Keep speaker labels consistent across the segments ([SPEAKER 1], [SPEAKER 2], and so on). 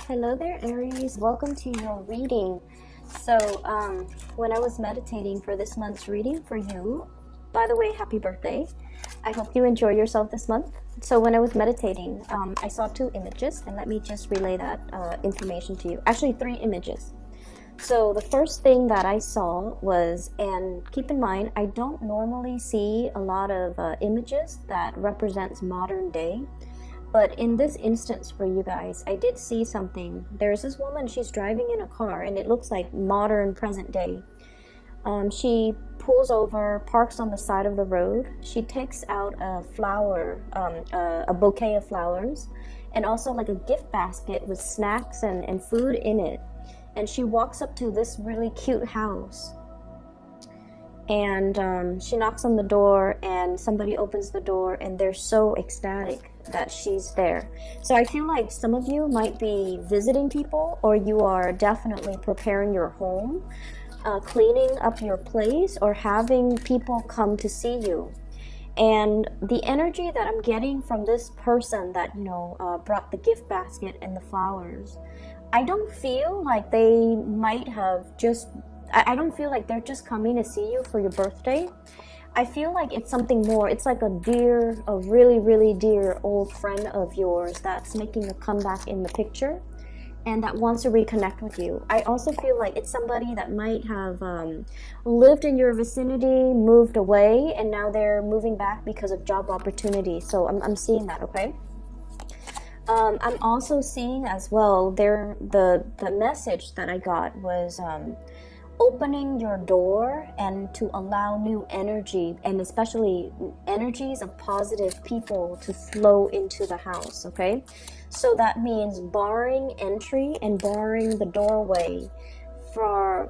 [SPEAKER 1] Hello there, Aries. Welcome to your reading. So, when I was meditating for this month's reading for you, by the way, happy birthday. I hope you enjoy yourself this month. So when I was meditating, I saw two images, and let me just relay that information to you. Actually, three images. So the first thing that I saw was, and keep in mind, I don't normally see a lot of images that represents modern day. But in this instance for you guys, I did see something. There's this woman, she's driving in a car, and it looks like modern present day. She pulls over, parks on the side of the road. She takes out a flower, a bouquet of flowers, and also like a gift basket with snacks and food in it. And she walks up to this really cute house. And she knocks on the door, and somebody opens the door, and they're so ecstatic that she's there. So I feel like some of you might be visiting people, or you are definitely preparing your home, cleaning up your place, or having people come to see you. And the energy that I'm getting from this person that, brought the gift basket and the flowers, I don't feel like they might have just... I don't feel like they're just coming to see you for your birthday. I feel like it's something more. It's like a really, really dear old friend of yours that's making a comeback in the picture and that wants to reconnect with you. I also feel like it's somebody that might have lived in your vicinity, moved away, and now they're moving back because of job opportunity. So I'm seeing that, okay? I'm also seeing as well, the message that I got was... opening your door and to allow new energy, and especially energies of positive people to flow into the house, okay? So that means barring entry and barring the doorway for...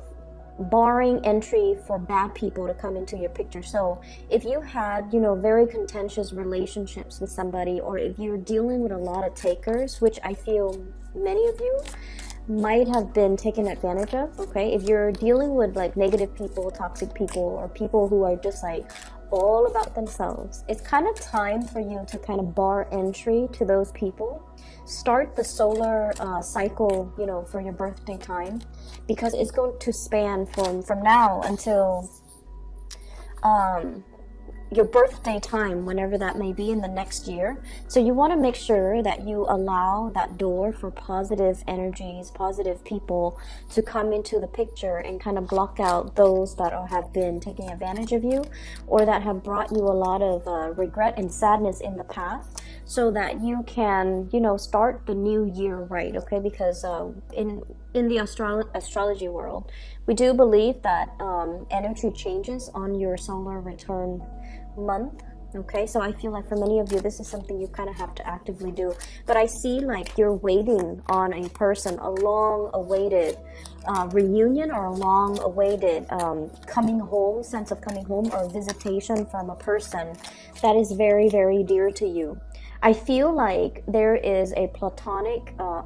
[SPEAKER 1] barring entry for bad people to come into your picture. So if you had, very contentious relationships with somebody, or if you're dealing with a lot of takers, which I feel many of you might have been taken advantage of, okay? If you're dealing with like negative people, toxic people, or people who are just like all about themselves, it's kind of time for you to kind of bar entry to those people. Start the solar cycle, for your birthday time, because it's going to span from now until your birthday time, whenever that may be in the next year. So you want to make sure that you allow that door for positive energies, positive people to come into the picture, and kind of block out those that have been taking advantage of you, or that have brought you a lot of regret and sadness in the past, so that you can, start the new year right, okay? Because in the astrology world, we do believe that energy changes on your solar return month, okay? So I feel like for many of you, this is something you kind of have to actively do. But I see like you're waiting on a person, a long-awaited reunion, or a long-awaited coming home, sense of coming home, or visitation from a person that is very, very dear to you. I feel like there is a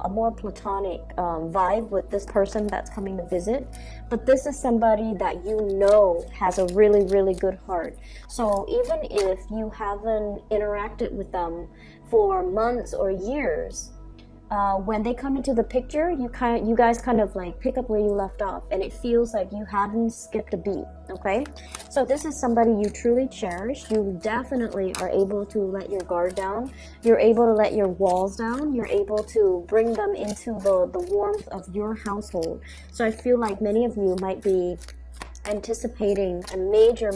[SPEAKER 1] more platonic vibe with this person that's coming to visit, but this is somebody that has a really, really good heart. So even if you haven't interacted with them for months or years, when they come into the picture, you guys kind of like pick up where you left off, and it feels like you haven't skipped a beat, okay? So this is somebody you truly cherish. You definitely are able to let your guard down. You're able to let your walls down. You're able to bring them into the warmth of your household. So I feel like many of you might be anticipating a major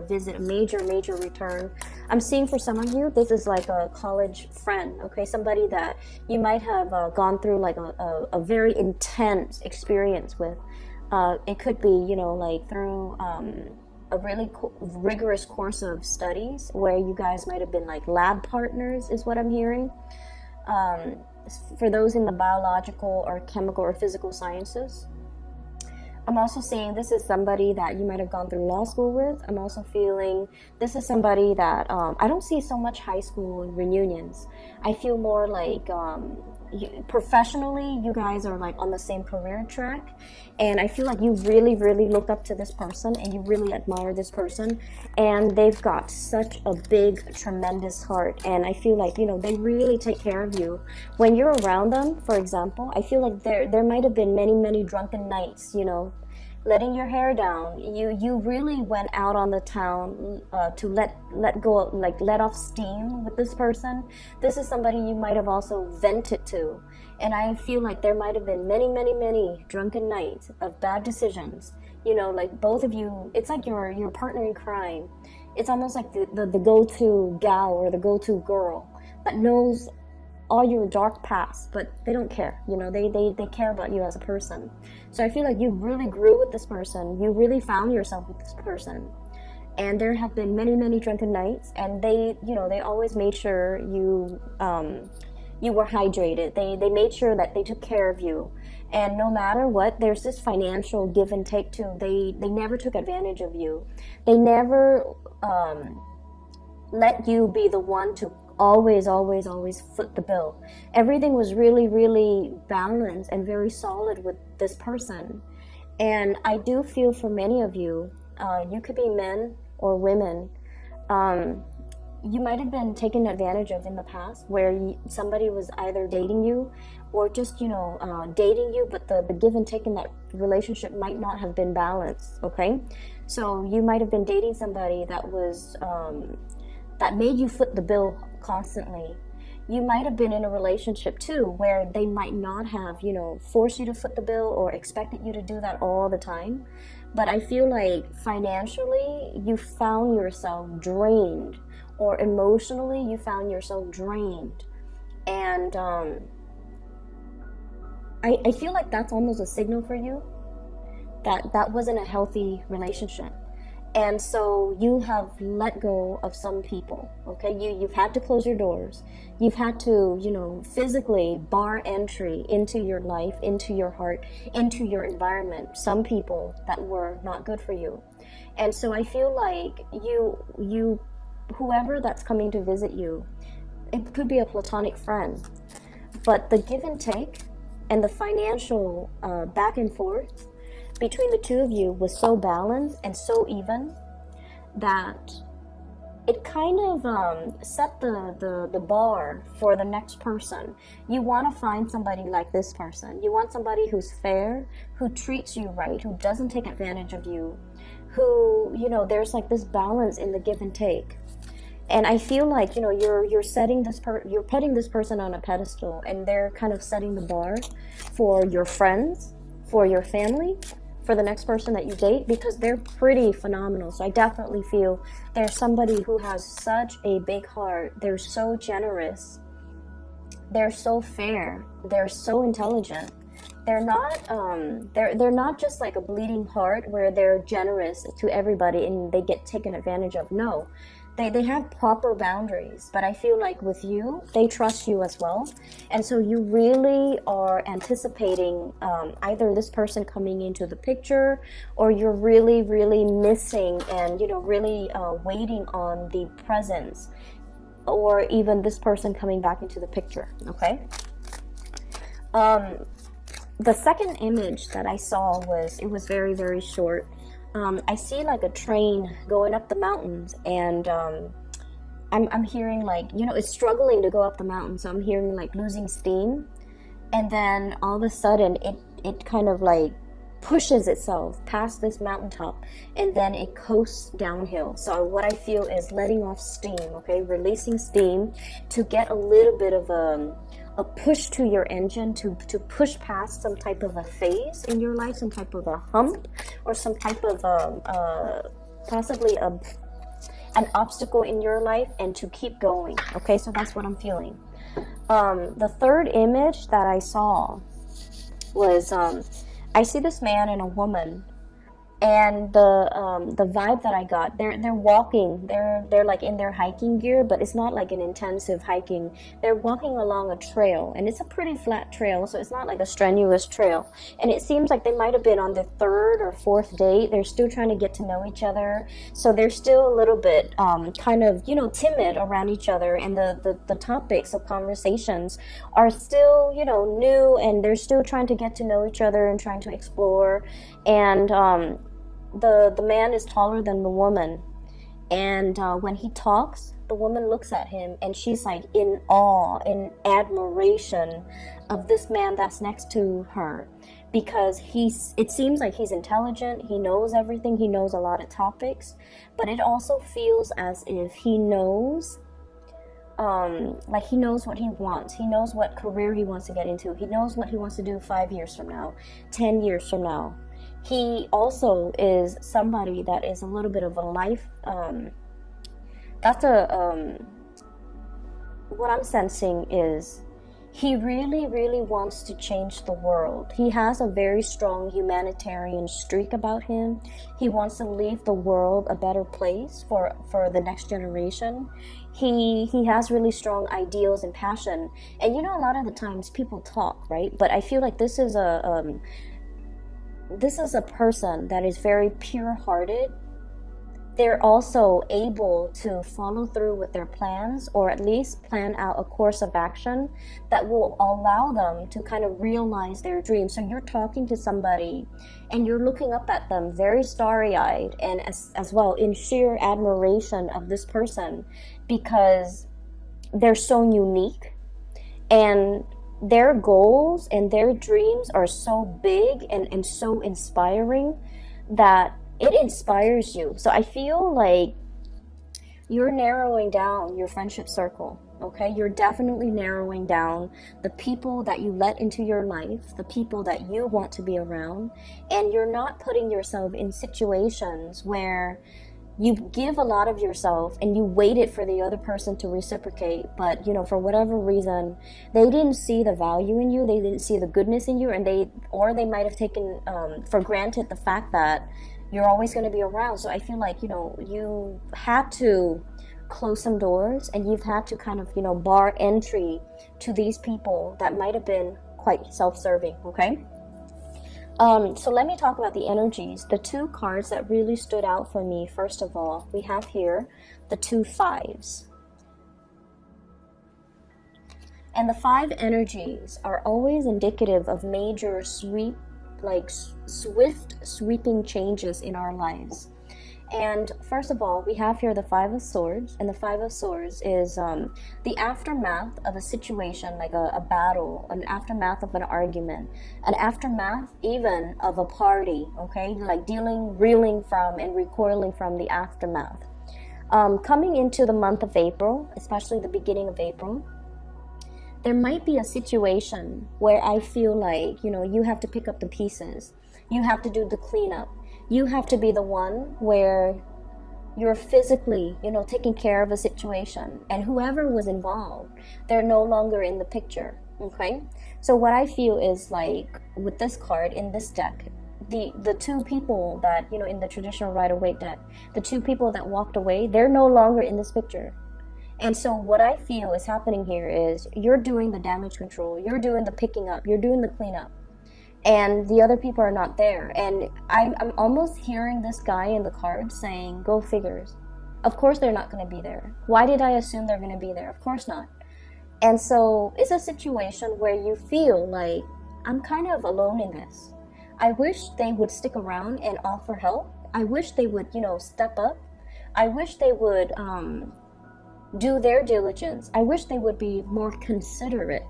[SPEAKER 1] visit, a major return. I'm seeing for some of you, this is like a college friend, okay? Somebody that you might have gone through like a very intense experience with. It could be, like through a really rigorous course of studies where you guys might have been like lab partners, is what I'm hearing. For those in the biological or chemical or physical sciences. I'm also seeing this is somebody that you might have gone through law school with. I'm also feeling this is somebody that I don't see so much high school reunions. I feel more like professionally, you guys are like on the same career track, and I feel like you really, really look up to this person and you really admire this person, and they've got such a big, tremendous heart, and I feel like, you know, they really take care of you. When you're around them, for example, I feel like there might have been many, many drunken nights, you know, letting your hair down. You really went out on the town to let go, like let off steam with this person. This is somebody you might have also vented to, and I feel like there might have been many, many, many drunken nights of bad decisions. You know, like both of you, it's like your partner in crime. It's almost like the go-to gal or the go-to girl that knows all your dark past, but they don't care. You know, they care about you as a person. So I feel like you really grew with this person. You really found yourself with this person. And there have been many, many drunken nights, and they, you know, they always made sure you were hydrated. They made sure that they took care of you. And no matter what, there's this financial give and take too. They never took advantage of you. They never let you be the one to always foot the bill. Everything was really, really balanced and very solid with this person. And I do feel for many of you, you could be men or women, you might have been taken advantage of in the past, where somebody was either dating you or just, you know, dating you, but the give and take in that relationship might not have been balanced. Okay, so you might have been dating somebody that was that made you foot the bill constantly. You might have been in a relationship too where they might not have, you know, forced you to foot the bill or expected you to do that all the time. But I feel like financially you found yourself drained, or emotionally you found yourself drained. And I feel like that's almost a signal for you that that wasn't a healthy relationship. And so you have let go of some people, okay? You've had to close your doors. You've had to, you know, physically bar entry into your life, into your heart, into your environment. Some people that were not good for you. And so I feel like you, whoever that's coming to visit you, it could be a platonic friend, but the give and take and the financial back and forth between the two of you was so balanced and so even that it kind of set the bar for the next person. You want to find somebody like this person. You want somebody who's fair, who treats you right, who doesn't take advantage of you, who, you know, there's like this balance in the give and take. And I feel like, you know, you're setting this you're putting this person on a pedestal, and they're kind of setting the bar for your friends, for your family, for the next person that you date, because they're pretty phenomenal. So I definitely feel there's somebody who has such a big heart. They're so generous. They're so fair. They're so intelligent. They're not they're not just like a bleeding heart where they're generous to everybody and they get taken advantage of. No. They have proper boundaries, but I feel like with you, they trust you as well. And so you really are anticipating either this person coming into the picture, or you're really, really missing and, you know, really waiting on the presence, or even this person coming back into the picture, okay? The second image that I saw was very, very short. I see like a train going up the mountains, and I'm hearing like, you know, it's struggling to go up the mountain, so I'm hearing like losing steam, and then all of a sudden it kind of like pushes itself past this mountaintop, and then it coasts downhill. So what I feel is letting off steam, okay, releasing steam to get a little bit of a push to your engine, to push past some type of a phase in your life, some type of a hump, or some type of possibly an obstacle in your life, and to keep going. Okay, so that's what I'm feeling. The third image that I saw was I see this man and a woman, And the vibe that I got, they're walking, they're like in their hiking gear, but it's not like an intensive hiking. They're walking along a trail, and it's a pretty flat trail, so it's not like a strenuous trail. And it seems like they might have been on their third or fourth date. They're still trying to get to know each other, so they're still a little bit kind of, you know, timid around each other, and the topics of conversations are still, you know, new, and they're still trying to get to know each other and trying to explore. And the man is taller than the woman, and when he talks, the woman looks at him and she's like in awe, in admiration of this man that's next to her, because it seems like he's intelligent, he knows everything, he knows a lot of topics, but it also feels as if he knows, like he knows what he wants, he knows what career he wants to get into, he knows what he wants to do 5 years from now, 10 years from now. He also is somebody that is a little bit of a life, what I'm sensing is he really, really wants to change the world. He has a very strong humanitarian streak about him. He wants to leave the world a better place for the next generation. He has really strong ideals and passion. And you know, a lot of the times people talk, right? But I feel like this is a person that is very pure-hearted. They're also able to follow through with their plans, or at least plan out a course of action that will allow them to kind of realize their dreams. So you're talking to somebody and you're looking up at them very starry-eyed, and as well in sheer admiration of this person, because they're so unique, and their goals and their dreams are so big and so inspiring that it inspires you. So I feel like you're narrowing down your friendship circle, okay? You're definitely narrowing down the people that you let into your life, the people that you want to be around, and you're not putting yourself in situations where you give a lot of yourself and you waited for the other person to reciprocate, but you know, for whatever reason, they didn't see the value in you, they didn't see the goodness in you, and they might have taken for granted the fact that you're always going to be around. So I feel like, you know, you had to close some doors, and you've had to kind of, you know, bar entry to these people that might have been quite self-serving, okay? So let me talk about the energies. The two cards that really stood out for me, first of all, we have here the 2 5s. And the 5 energies are always indicative of major swift sweeping changes in our lives. And first of all, we have here the 5 of Swords, and the 5 of Swords is the aftermath of a situation, like a battle, an aftermath of an argument, an aftermath even of a party, okay? Like reeling from and recoiling from the aftermath. Coming into the month of April, especially the beginning of April, there might be a situation where I feel like, you know, you have to pick up the pieces. You have to do the cleanup. You have to be the one where you're physically, you know, taking care of a situation, and whoever was involved, they're no longer in the picture, okay? So what I feel is, like, with this card in this deck, the 2 people that, you know, in the traditional Rider-Waite deck, the 2 people that walked away, they're no longer in this picture. And so what I feel is happening here is you're doing the damage control, you're doing the picking up, you're doing the cleanup, and the other people are not there. And I'm almost hearing this guy in the card saying, go figures. Of course they're not going to be there. Why did I assume they're going to be there? Of course not. And so it's a situation where you feel like, I'm kind of alone in this. I wish they would stick around and offer help. I wish they would, you know, step up. I wish they would do their diligence. I wish they would be more considerate.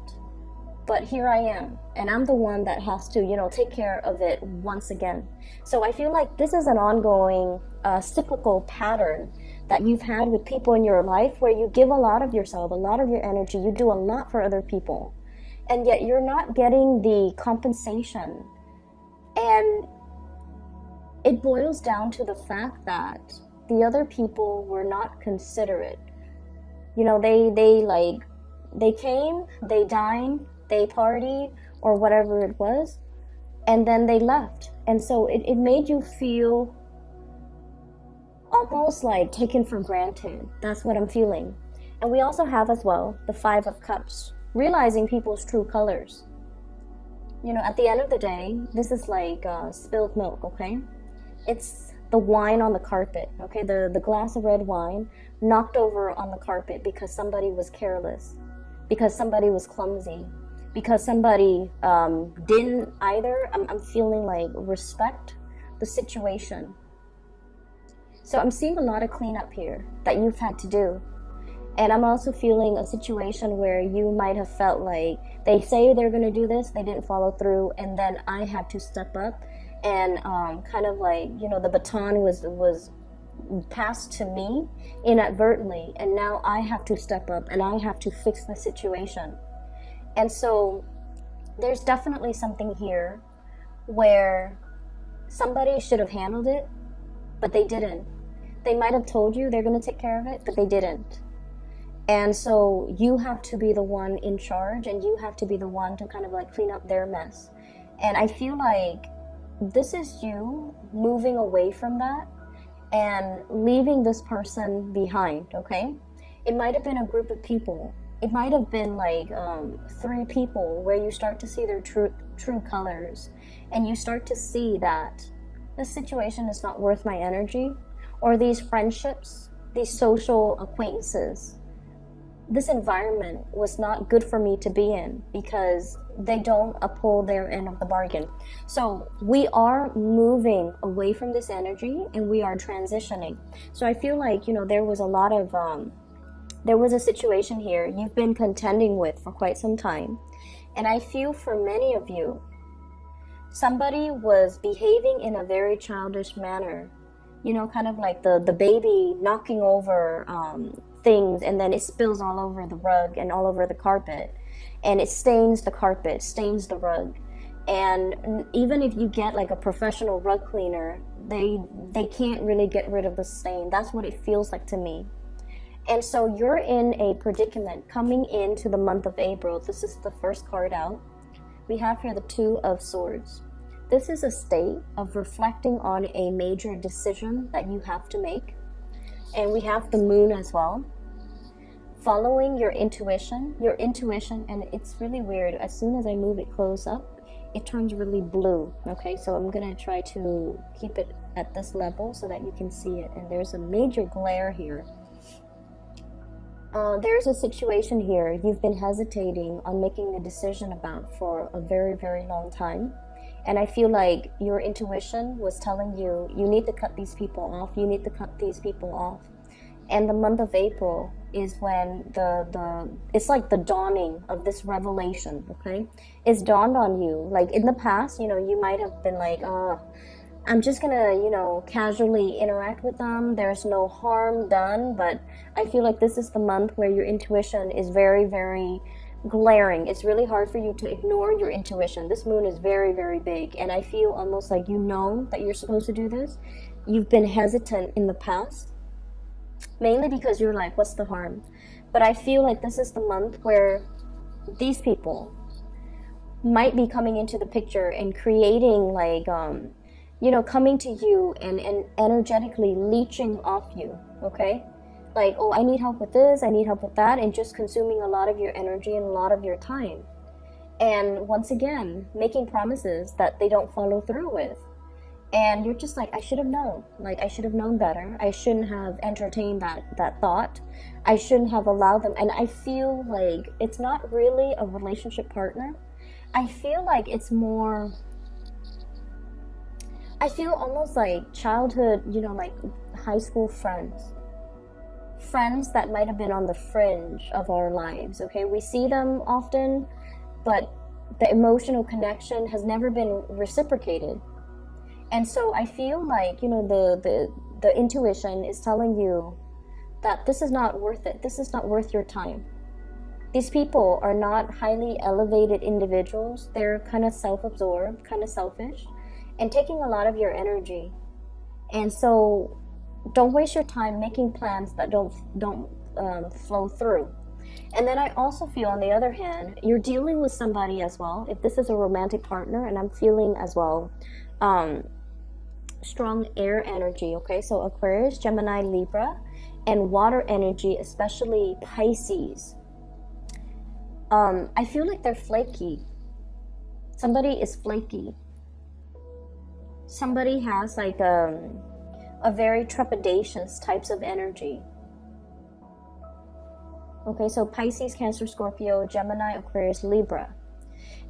[SPEAKER 1] But here I am, and I'm the one that has to, you know, take care of it once again. So I feel like this is an ongoing cyclical pattern that you've had with people in your life, where you give a lot of yourself, a lot of your energy, you do a lot for other people, and yet you're not getting the compensation. And it boils down to the fact that the other people were not considerate. You know, they came, they dined, they partied, or whatever it was, and then they left. And so it made you feel almost like taken for granted. That's what I'm feeling. And we also have as well the Five of Cups, realizing people's true colors. You know, at the end of the day, this is like spilled milk, okay? It's the wine on the carpet, okay? The glass of red wine knocked over on the carpet because somebody was careless, because somebody was clumsy, because somebody didn't either, I'm feeling like, respect the situation. So I'm seeing a lot of cleanup here that you've had to do. And I'm also feeling a situation where you might have felt like they say they're going to do this, they didn't follow through, and then I had to step up and kind of like, you know, the baton was passed to me inadvertently, and now I have to step up and I have to fix the situation. And so there's definitely something here where somebody should have handled it, but they didn't. They might have told you they're going to take care of it, but they didn't. And so you have to be the one in charge, and you have to be the one to kind of like clean up their mess. And I feel like this is you moving away from that and leaving this person behind, okay? It might have been a group of people. It might have been like 3 people where you start to see their true colors, and you start to see that this situation is not worth my energy, or these friendships, these social acquaintances, this environment was not good for me to be in because they don't uphold their end of the bargain. So we are moving away from this energy and we are transitioning. So I feel like, you know, there was a lot of, there was a situation here you've been contending with for quite some time. And I feel for many of you, somebody was behaving in a very childish manner. You know, kind of like the baby knocking over things, and then it spills all over the rug and all over the carpet, and it stains the carpet, stains the rug. And even if you get like a professional rug cleaner, they can't really get rid of the stain. That's what it feels like to me. And so you're in a predicament coming into the month of April. This is the first card out. We have here the Two of Swords. This is a state of reflecting on a major decision that you have to make. And we have the Moon as well. Following your intuition, and it's really weird. As soon as I move it close up, it turns really blue. Okay, so I'm going to try to keep it at this level so that you can see it. And there's a major glare here. There's a situation here you've been hesitating on making a decision about for a very, very long time. And I feel like your intuition was telling you, you need to cut these people off, you need to cut these people off. And the month of April is when it's like the dawning of this revelation, okay? It's dawned on you. Like in the past, you know, you might have been like, I'm just gonna, you know, casually interact with them. There's no harm done. But I feel like this is the month where your intuition is very, very glaring. It's really hard for you to ignore your intuition. This moon is very, very big, and I feel almost like you know that you're supposed to do this. You've been hesitant in the past, mainly because you're like, what's the harm? But I feel like this is the month where these people might be coming into the picture and creating like you know, coming to you and energetically leeching off you, okay? Like, oh, I need help with this, I need help with that, and just consuming a lot of your energy and a lot of your time. And once again, making promises that they don't follow through with. And you're just like, I should have known. Like, I should have known better. I shouldn't have entertained that thought. I shouldn't have allowed them. And I feel like it's not really a relationship partner. I feel like it's more... I feel almost like childhood, you know, like high school friends. Friends that might have been on the fringe of our lives, okay? We see them often, but the emotional connection has never been reciprocated. And so I feel like, you know, the intuition is telling you that this is not worth it. This is not worth your time. These people are not highly elevated individuals. They're kind of self-absorbed, kind of selfish, and taking a lot of your energy. And so don't waste your time making plans that don't flow through. And then I also feel, on the other hand, you're dealing with somebody as well. If this is a romantic partner, and I'm feeling as well strong air energy, okay? So Aquarius, Gemini, Libra, and water energy, especially Pisces. I feel like they're flaky. Somebody is flaky. Somebody has like a very trepidatious types of energy. Okay, so Pisces, Cancer, Scorpio, Gemini, Aquarius, Libra.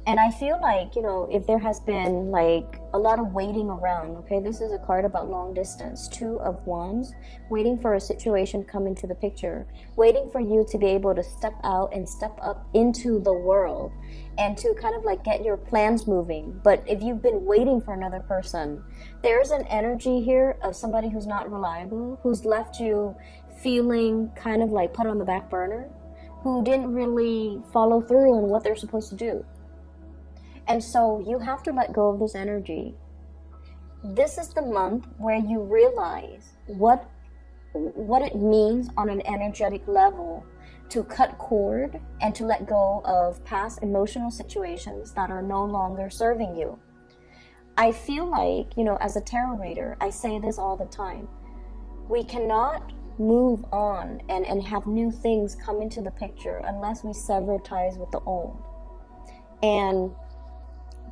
[SPEAKER 1] And I feel like, you know, if there has been like a lot of waiting around, okay, this is a card about long distance, 2 of Wands, waiting for a situation to come into the picture, waiting for you to be able to step out and step up into the world and to kind of like get your plans moving. But if you've been waiting for another person, there's an energy here of somebody who's not reliable, who's left you feeling kind of like put on the back burner, who didn't really follow through on what they're supposed to do. And so you have to let go of this energy. This is the month where you realize what it means on an energetic level to cut cord and to let go of past emotional situations that are no longer serving you. I feel like, you know, as a tarot reader, I say this all the time. We cannot move on and have new things come into the picture unless we sever ties with the old. And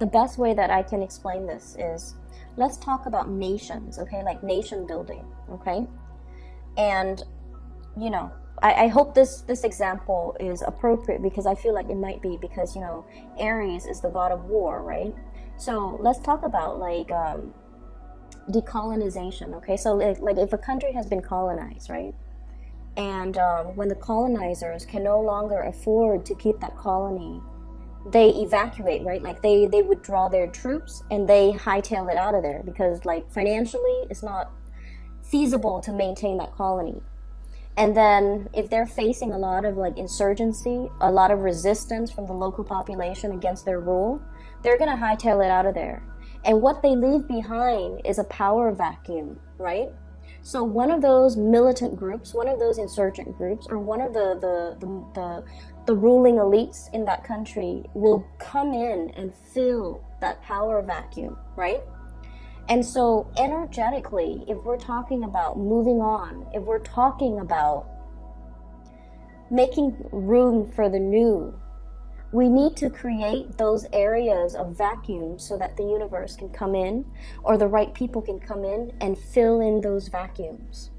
[SPEAKER 1] the best way that I can explain this is, let's talk about nations, okay? Like nation building, okay? And, you know, I hope this example is appropriate, because I feel like it might be, because, you know, Aries is the god of war, right? So let's talk about like decolonization, okay? So like if a country has been colonized, right? And when the colonizers can no longer afford to keep that colony, they evacuate, right? Like they withdraw their troops and they hightail it out of there, because like financially it's not feasible to maintain that colony. And then if they're facing a lot of like insurgency, a lot of resistance from the local population against their rule, they're gonna hightail it out of there. And what they leave behind is a power vacuum, right? So one of those militant groups, one of those insurgent groups, or one of the ruling elites in that country will come in and fill that power vacuum, right? And so energetically, if we're talking about moving on, if we're talking about making room for the new, we need to create those areas of vacuum so that the universe can come in, or the right people can come in and fill in those vacuums.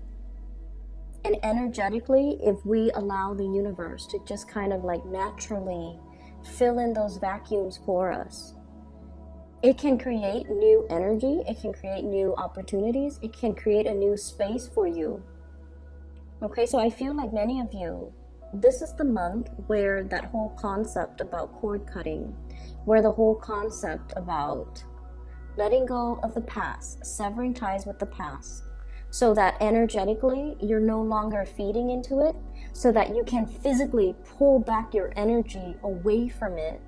[SPEAKER 1] And energetically, if we allow the universe to just kind of like naturally fill in those vacuums for us, it can create new energy, it can create new opportunities, it can create a new space for you. Okay, so I feel like many of you, this is the month where that whole concept about cord cutting, where the whole concept about letting go of the past, severing ties with the past, so that energetically you're no longer feeding into it, so that you can physically pull back your energy away from it,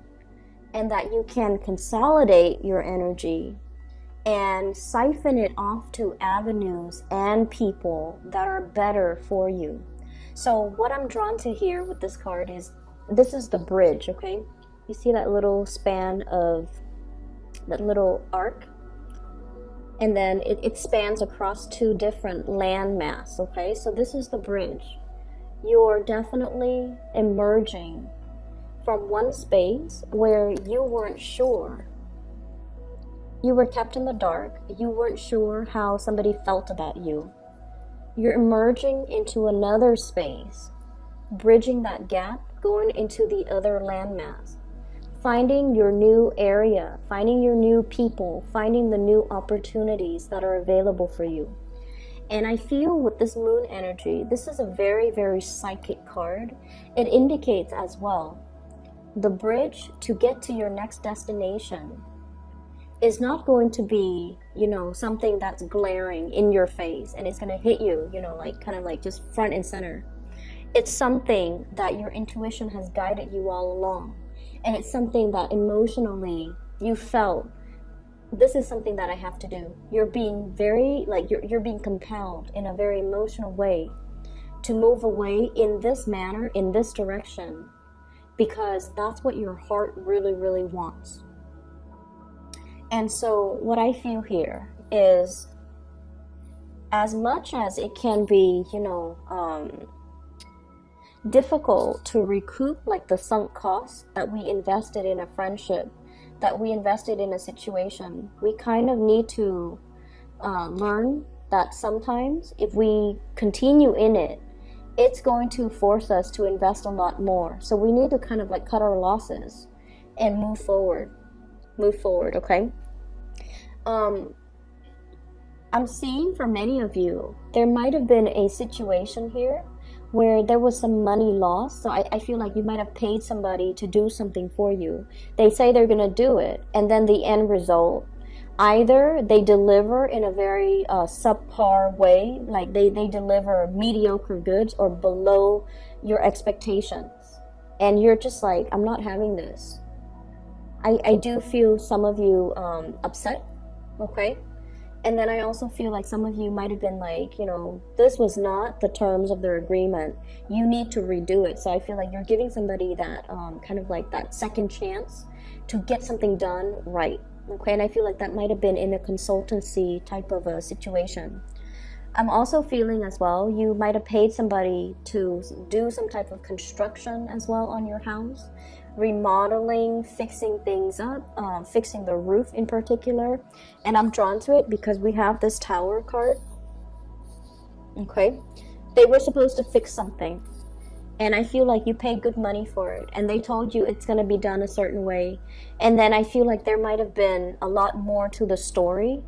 [SPEAKER 1] and that you can consolidate your energy and siphon it off to avenues and people that are better for you. So what I'm drawn to here with this card is, this is the bridge, okay? You see that little span of, that little arc? And then it spans across 2 different land mass, okay? So this is the bridge. You're definitely emerging from one space where you weren't sure. You were kept in the dark. You weren't sure how somebody felt about you. You're emerging into another space, bridging that gap, going into the other landmass, finding your new area, finding your new people, finding the new opportunities that are available for you. And I feel with this moon energy, this is a very, very psychic card. It indicates as well, the bridge to get to your next destination is not going to be, you know, something that's glaring in your face and it's going to hit you, you know, like kind of like just front and center. It's something that your intuition has guided you all along. And it's something that emotionally you felt, this is something that I have to do. You're being very, like, you're being compelled in a very emotional way to move away in this manner, in this direction, because that's what your heart really, really wants. And so what I feel here is, as much as it can be, difficult to recoup like the sunk costs that we invested in a friendship, that we invested in a situation, we kind of need to learn that sometimes if we continue in it, it's going to force us to invest a lot more. So we need to kind of like cut our losses and move forward, okay? I'm seeing for many of you, there might have been a situation here where there was some money lost. So I feel like you might have paid somebody to do something for you. They say they're going to do it, and then the end result, either they deliver in a very subpar way, like they deliver mediocre goods or below your expectations. And you're just like, I'm not having this. I do feel some of you upset, okay? And then I also feel like some of you might have been like, this was not the terms of their agreement. You need to redo it. So I feel like you're giving somebody that kind of like that second chance to get something done right. Okay, and I feel like that might have been in a consultancy type of a situation. I'm also feeling as well, you might have paid somebody to do some type of construction as well on your house, remodeling, fixing things up, fixing the roof in particular. And I'm drawn to it because we have this Tower card. Okay, they were supposed to fix something, and I feel like you paid good money for it, and they told you it's going to be done a certain way. And then I feel like there might have been a lot more to the story.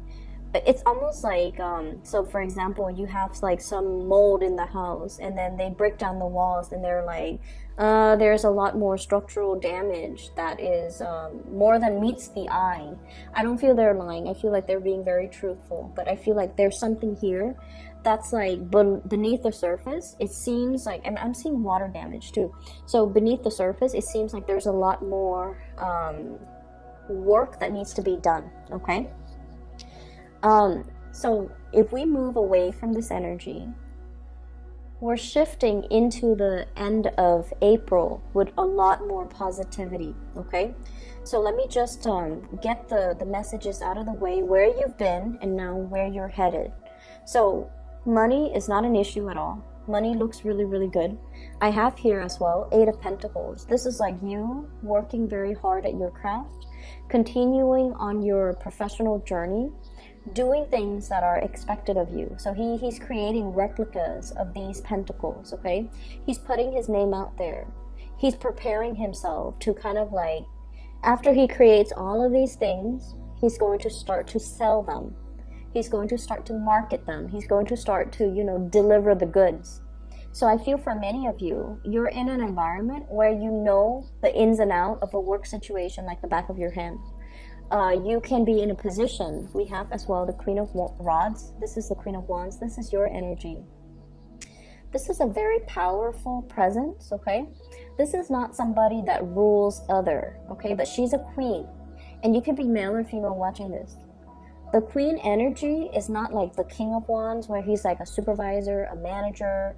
[SPEAKER 1] It's almost like, so for example, you have like some mold in the house, and then they break down the walls, and they're like, there's a lot more structural damage that is more than meets the eye. I don't feel they're lying. I feel like they're being very truthful, but I feel like there's something here that's like beneath the surface. It seems like, and I'm seeing water damage too. So beneath the surface, it seems like there's a lot more work that needs to be done, okay? So if we move away from this energy, we're shifting into the end of April with a lot more positivity, okay? So let me just get the messages out of the way, where you've been and now where you're headed. So money is not an issue at all. Money looks really, really good. I have here as well, 8 of Pentacles. This is like you working very hard at your craft, continuing on your professional journey, doing things that are expected of you. So he's creating replicas of these pentacles, okay? He's putting his name out there. He's preparing himself to kind of like, after he creates all of these things, he's going to start to sell them. He's going to start to market them. He's going to start to, deliver the goods. So I feel for many of you, you're in an environment where you know the ins and outs of a work situation like the back of your hand. You can be in a position, we have as well the Queen of Rods. This is the Queen of Wands. This is your energy. This is a very powerful presence, okay? This is not somebody that rules other, okay? But she's a queen. And you can be male or female watching this. The queen energy is not like the King of Wands, where he's like a supervisor, a manager,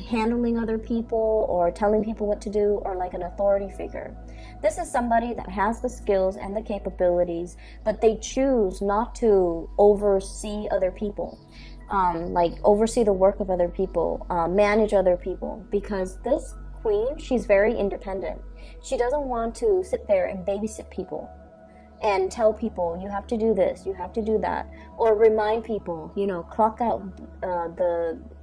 [SPEAKER 1] handling other people or telling people what to do, or like an authority figure. This is somebody that has the skills and the capabilities, but they choose not to oversee other people, like oversee the work of other people, manage other people, because this queen, she's very independent. She doesn't want to sit there and babysit people and tell people, you have to do this, you have to do that, or remind people, clock out,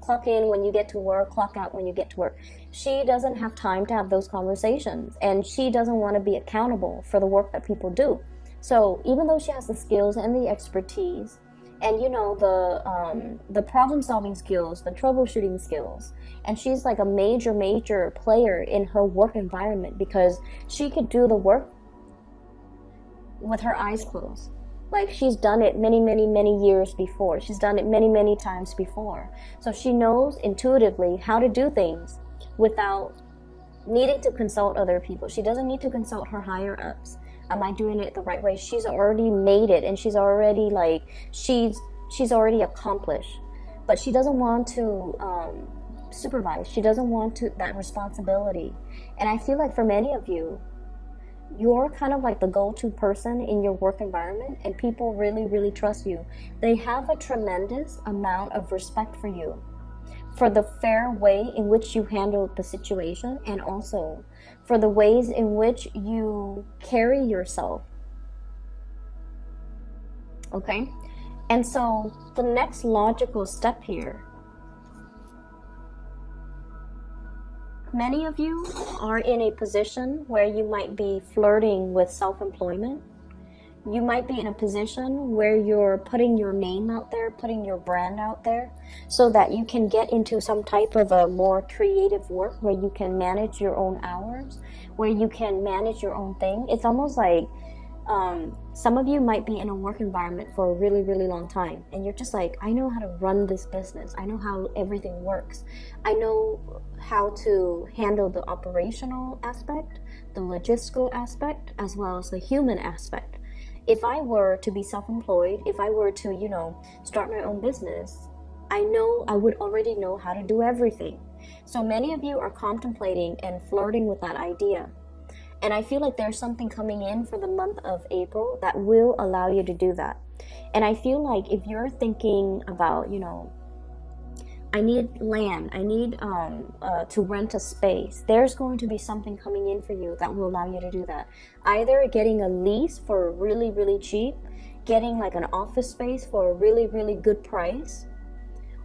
[SPEAKER 1] clock in when you get to work, clock out when you get to work. She doesn't have time to have those conversations, and she doesn't want to be accountable for the work that people do. So even though she has the skills and the expertise, and the problem solving skills, the troubleshooting skills, and she's like a major player in her work environment, because she could do the work with her eyes closed. Like, she's done it many years before. She's done it many times before. So she knows intuitively how to do things without needing to consult other people. She doesn't need to consult her higher ups. Am I doing it the right way? She's already made it, and she's already like, she's already accomplished. but she doesn't want to supervise. She doesn't want that responsibility. And I feel like for many of you, you're kind of like the go-to person in your work environment, and people really, really trust you. They have a tremendous amount of respect for you, for the fair way in which you handled the situation, and also for the ways in which you carry yourself. Okay? And so the next logical step here, many of you are in a position where you might be flirting with self-employment. You might be in a position where you're putting your name out there, putting your brand out there, so that you can get into some type of a more creative work where you can manage your own hours, where you can manage your own thing. It's almost like some of you might be in a work environment for a really, really long time, and you're just like, I know how to run this business. I know how everything works. I know how to handle the operational aspect, the logistical aspect, as well as the human aspect. If I were to be self-employed, if I were to, start my own business, I know I would already know how to do everything. So many of you are contemplating and flirting with that idea. And I feel like there's something coming in for the month of April that will allow you to do that. And I feel like if you're thinking about, I need land, I need to rent a space, there's going to be something coming in for you that will allow you to do that. Either getting a lease for really, really cheap, getting like an office space for a really, really good price,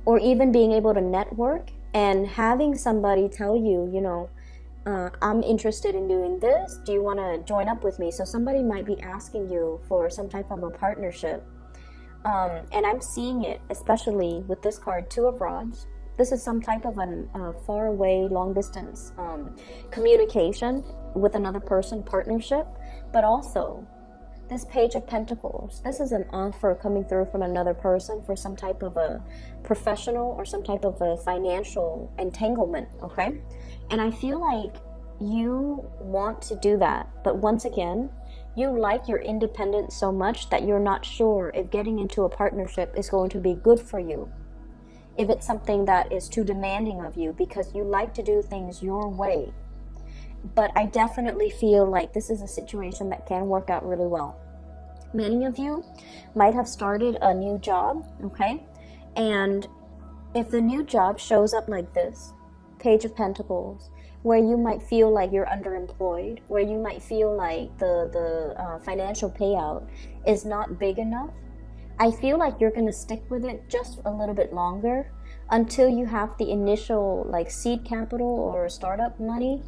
[SPEAKER 1] or even being able to network and having somebody tell you, I'm interested in doing this. Do you want to join up with me? So somebody might be asking you for some type of a partnership. And I'm seeing it, especially with this card, Two of Rods. This is some type of a far away, long distance communication with another person, partnership. But also, this Page of Pentacles, this is an offer coming through from another person for some type of a professional or some type of a financial entanglement, okay? And I feel like you want to do that, but once again, you like your independence so much that you're not sure if getting into a partnership is going to be good for you. If it's something that is too demanding of you, because you like to do things your way. But I definitely feel like this is a situation that can work out really well. Many of you might have started a new job, okay? And if the new job shows up like this, Page of Pentacles, where you might feel like you're underemployed, where you might feel like the financial payout is not big enough, I feel like you're going to stick with it just a little bit longer until you have the initial like seed capital or startup money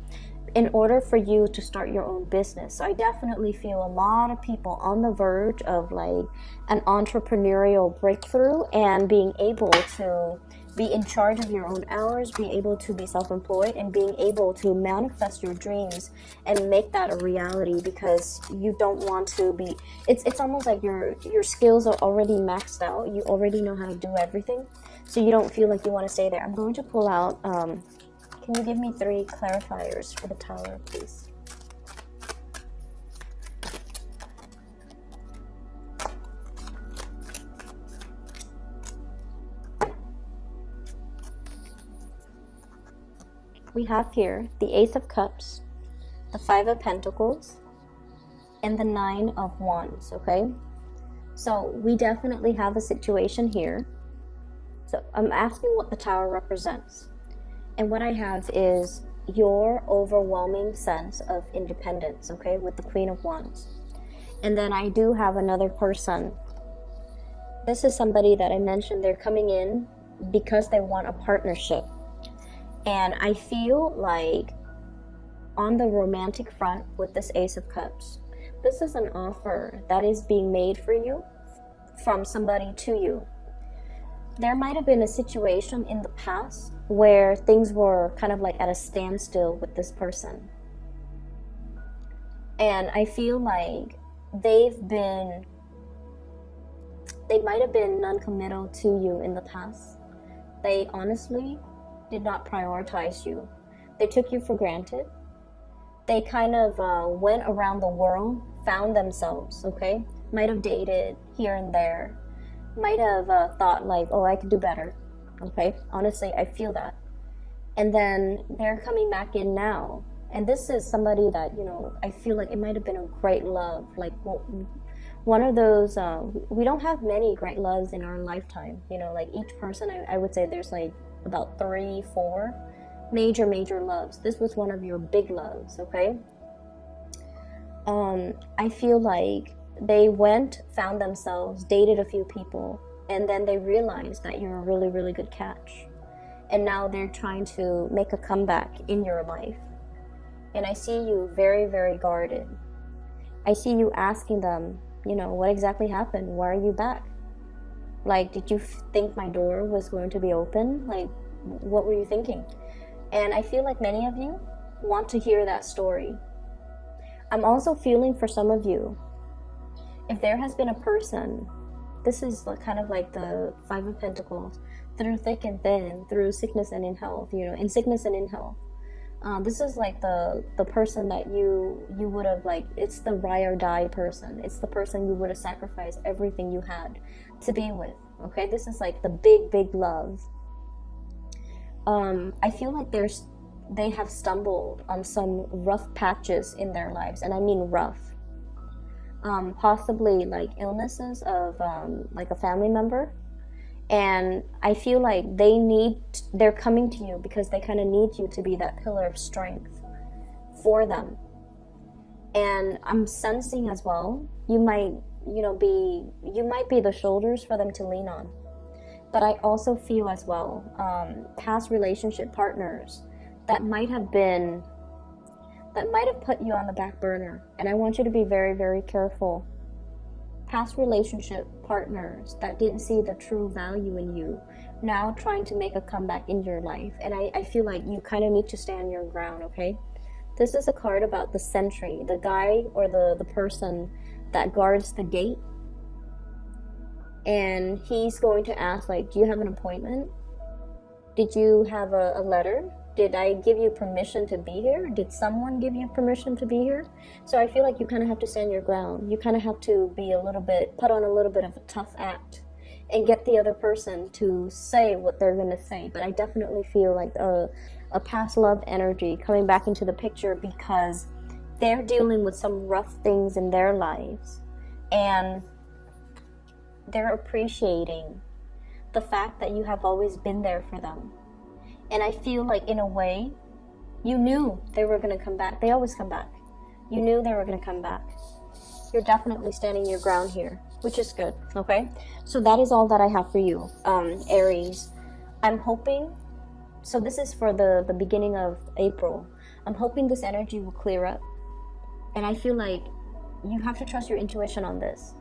[SPEAKER 1] in order for you to start your own business. So I definitely feel a lot of people on the verge of like an entrepreneurial breakthrough and being able to be in charge of your own hours, be able to be self-employed, and being able to manifest your dreams and make that a reality, because you don't want to be, it's almost like your skills are already maxed out. You already know how to do everything, so you don't feel like you want to stay there. I'm going to pull out, can you give me 3 clarifiers for the Tower, please? We have here the Ace of Cups, the 5 of Pentacles, and the 9 of Wands, okay? So we definitely have a situation here. So I'm asking what the Tower represents. And what I have is your overwhelming sense of independence, okay, with the Queen of Wands. And then I do have another person. This is somebody that I mentioned, they're coming in because they want a partnership. And I feel like on the romantic front with this Ace of Cups, this is an offer that is being made for you from somebody to you. There might have been a situation in the past where things were kind of like at a standstill with this person. And I feel like they might have been non-committal to you in the past. They honestly did not prioritize you. They took you for granted. They kind of went around the world, found themselves, okay? Might have dated here and there. Might have thought like, oh, I could do better. Okay, honestly, I feel that. And then they're coming back in now, and this is somebody that, you know, I feel like it might have been a great love, like one of those, we don't have many great loves in our lifetime, you know, like each person, I would say there's like about 3-4 major loves. This was one of your big loves. Okay, I feel like they found themselves, dated a few people, and then they realized that you're a really good catch, and now they're trying to make a comeback in your life. And I see you very guarded. I see you asking them, you know, what exactly happened? Why are you back? Like, did you think my door was going to be open? Like, what were you thinking? And I feel like many of you want to hear that story. I'm also feeling for some of you, if there has been a person, this is kind of like the Five of Pentacles, through thick and thin, through sickness and in health, you know, in sickness and in health. This is like the person that you would have, like, it's the ride or die person. It's the person you would have sacrificed everything you had to be with. Okay, this is like the big love. I feel like they have stumbled on some rough patches in their lives, and I mean rough. Possibly like illnesses of like a family member. And I feel like they're coming to you because they kind of need you to be that pillar of strength for them. And I'm sensing as well, you might be the shoulders for them to lean on. But I also feel as well, past relationship partners that might have put you on the back burner. And I want you to be very careful. Past relationship partners that didn't see the true value in you, now trying to make a comeback in your life. And I feel like you kind of need to stand your ground. Okay, this is a card about the sentry, the guy or the person that guards the gate. And he's going to ask, like, do you have an appointment? Did you have a letter? Did I give you permission to be here? Did someone give you permission to be here? So I feel like you kind of have to stand your ground. You kind of have to put on a little bit of a tough act and get the other person to say what they're going to say. But I definitely feel like a past love energy coming back into the picture because they're dealing with some rough things in their lives. And they're appreciating the fact that you have always been there for them. And I feel like, in a way, you knew they were going to come back. They always come back. You knew they were going to come back. You're definitely standing your ground here, which is good, okay? So that is all that I have for you, Aries. I'm hoping, so this is for the beginning of April. I'm hoping this energy will clear up. And I feel like you have to trust your intuition on this.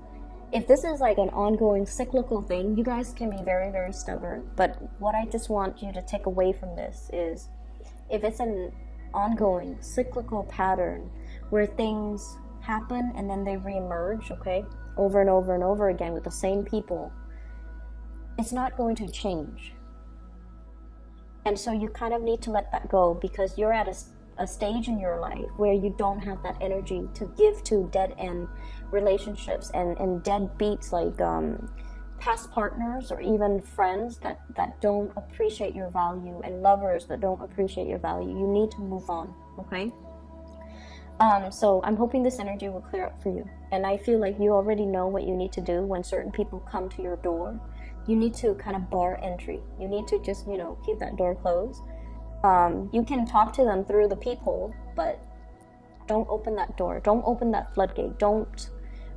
[SPEAKER 1] If this is like an ongoing cyclical thing, you guys can be very stubborn. But what I just want you to take away from this is, if it's an ongoing cyclical pattern where things happen and then they reemerge, okay, over and over again with the same people, it's not going to change. And so you kind of need to let that go, because you're at a stage in your life where you don't have that energy to give to dead end relationships and dead beats, like past partners or even friends that don't appreciate your value, and lovers that don't appreciate your value. You need to move on, okay? So I'm hoping this energy will clear up for you. And I feel like you already know what you need to do when certain people come to your door. You need to kind of bar entry. You need to just, keep that door closed. You can talk to them through the peephole, but don't open that door. Don't open that floodgate. Don't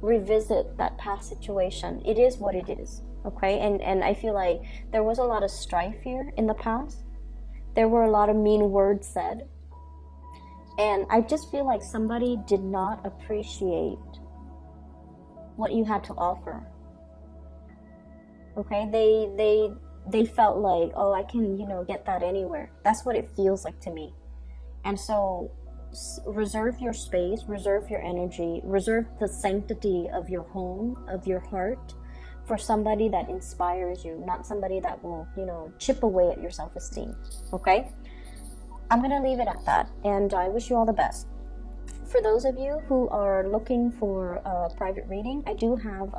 [SPEAKER 1] revisit that past situation. It is what it is, okay? And I feel like there was a lot of strife here in the past. There were a lot of mean words said. And I just feel like somebody did not appreciate what you had to offer. Okay? They felt like, oh, I can, get that anywhere. That's what it feels like to me. And so reserve your space, reserve your energy, reserve the sanctity of your home, of your heart, for somebody that inspires you, not somebody that will, chip away at your self-esteem. Okay? I'm going to leave it at that, and I wish you all the best. for those of you who are looking for a private reading, I do have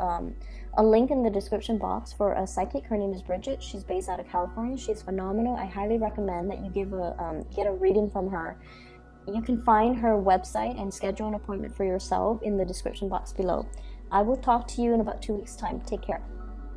[SPEAKER 1] a link in the description box for a psychic. Her name is Bridget. She's based out of California. She's phenomenal. I highly recommend that you get a reading from her. You can find her website and schedule an appointment for yourself in the description box below. I will talk to you in about 2 weeks' time. Take care.